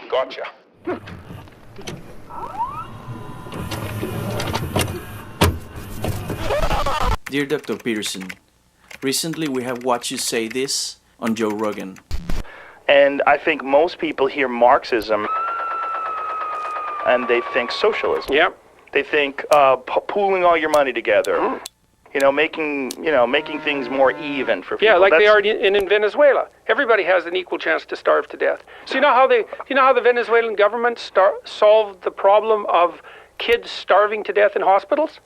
Gotcha. Dear Dr. Peterson, recently we have watched you say this on Joe Rogan. And I think most people hear Marxism and they think socialism. Yep. They think pooling all your money together. Making things more even for people. Yeah, like they are in Venezuela. Everybody has an equal chance to starve to death. So you know how the Venezuelan government solved the problem of kids starving to death in hospitals?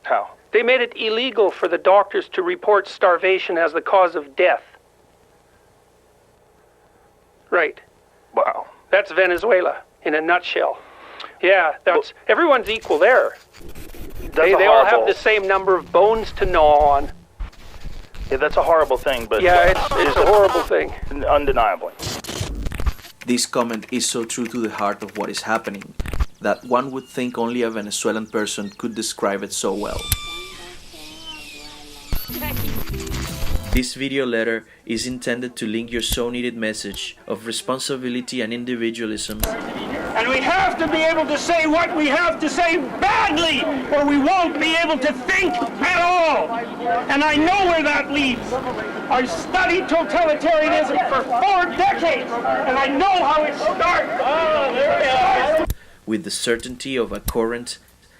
How? They made it illegal for the doctors to report starvation as the cause of death. Right. Wow. That's Venezuela in a nutshell. Yeah, everyone's equal there. They all have the same number of bones to gnaw on. Yeah, that's a horrible thing, but... Yeah, it's a horrible thing. Undeniably. This comment is so true to the heart of what is happening that one would think only a Venezuelan person could describe it so well. This video letter is intended to link your so needed message of responsibility and individualism. And we have to be able to say what we have to say badly, or we won't be able to think at all. And I know where that leads. I studied totalitarianism for 4 decades, and I know how it starts. Oh, there we are. With the certainty of a current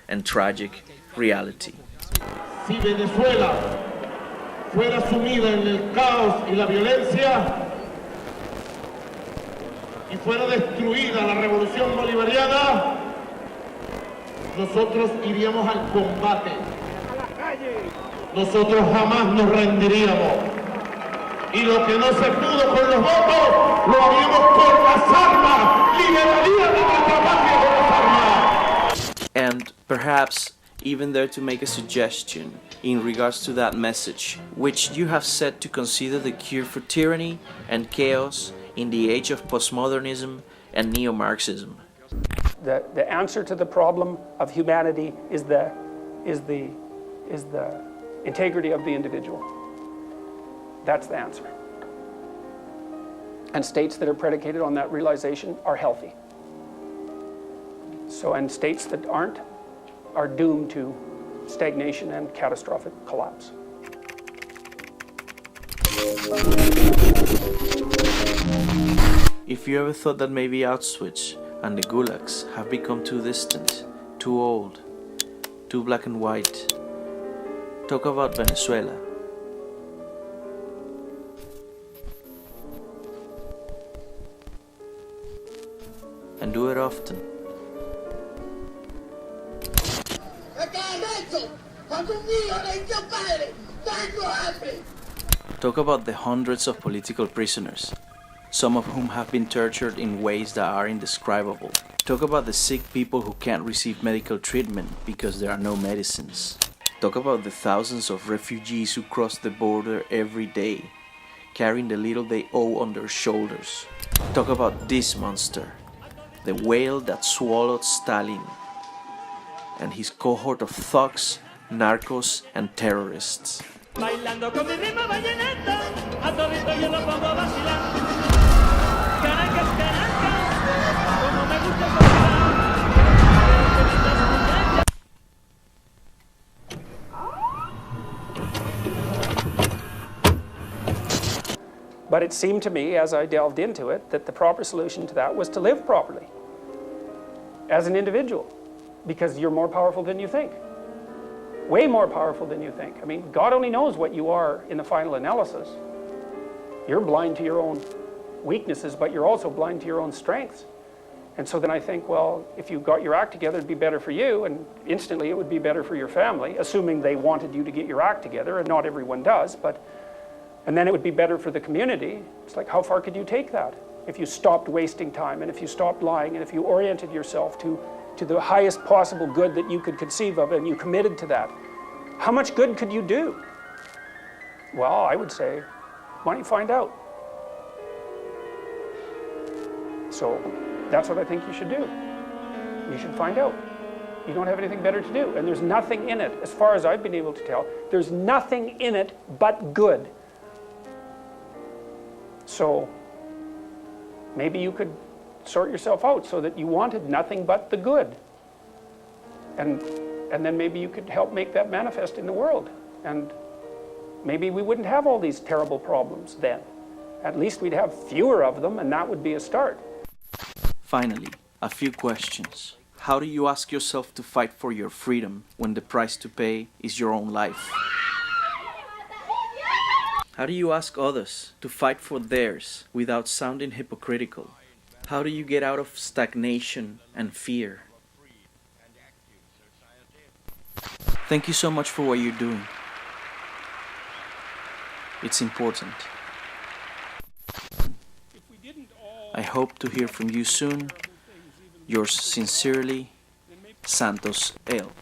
and tragic reality. Si Venezuela fuera sumida en el caos y la violencia y fuera destruida la revolución bolivariana, nosotros iríamos al combate. Nosotros jamás nos rendiríamos. Y lo que no se pudo con los votos, lo haríamos con las armas. Liberaríamos nuestra patria con las armas. And perhaps even there to make a suggestion in regards to that message, which you have said to consider the cure for tyranny and chaos in the age of postmodernism and neo-Marxism. The answer to the problem of humanity is the integrity of the individual. That's the answer. And states that are predicated on that realization are healthy. And states that aren't are doomed to stagnation and catastrophic collapse. If you ever thought that maybe Auschwitz and the gulags have become too distant, too old, too black and white, talk about Venezuela. And do it often. Talk about the hundreds of political prisoners, some of whom have been tortured in ways that are indescribable. Talk about the sick people who can't receive medical treatment because there are no medicines. Talk about the thousands of refugees who cross the border every day, carrying the little they owe on their shoulders. Talk about this monster, the whale that swallowed Stalin, and his cohort of thugs, narcos, and terrorists. Bailando con mi ritmo vallenato, a todito yo lo pongo a vacilar. Caracas, Caracas, como me gusta bailar. But it seemed to me, as I delved into it, that the proper solution to that was to live properly as an individual, because you're more powerful than you think. Way more powerful than you think. I mean, God only knows what you are in the final analysis. You're blind to your own weaknesses, but you're also blind to your own strengths. And so then I think, well, if you got your act together, it'd be better for you, and instantly it would be better for your family, assuming they wanted you to get your act together, and not everyone does, and then it would be better for the community. It's like, how far could you take that? If you stopped wasting time, and if you stopped lying, and if you oriented yourself to the highest possible good that you could conceive of, and you committed to that, how much good could you do? Well, I would say, why don't you find out? So that's what I think you should do. You should find out. You don't have anything better to do. And there's nothing in it, as far as I've been able to tell, there's nothing in it but good. So maybe you could sort yourself out so that you wanted nothing but the good. And then maybe you could help make that manifest in the world. And maybe we wouldn't have all these terrible problems then. At least we'd have fewer of them, and that would be a start. Finally, a few questions. How do you ask yourself to fight for your freedom when the price to pay is your own life? How do you ask others to fight for theirs without sounding hypocritical? How do you get out of stagnation and fear? Thank you so much for what you're doing. It's important. I hope to hear from you soon. Yours sincerely, Santos L.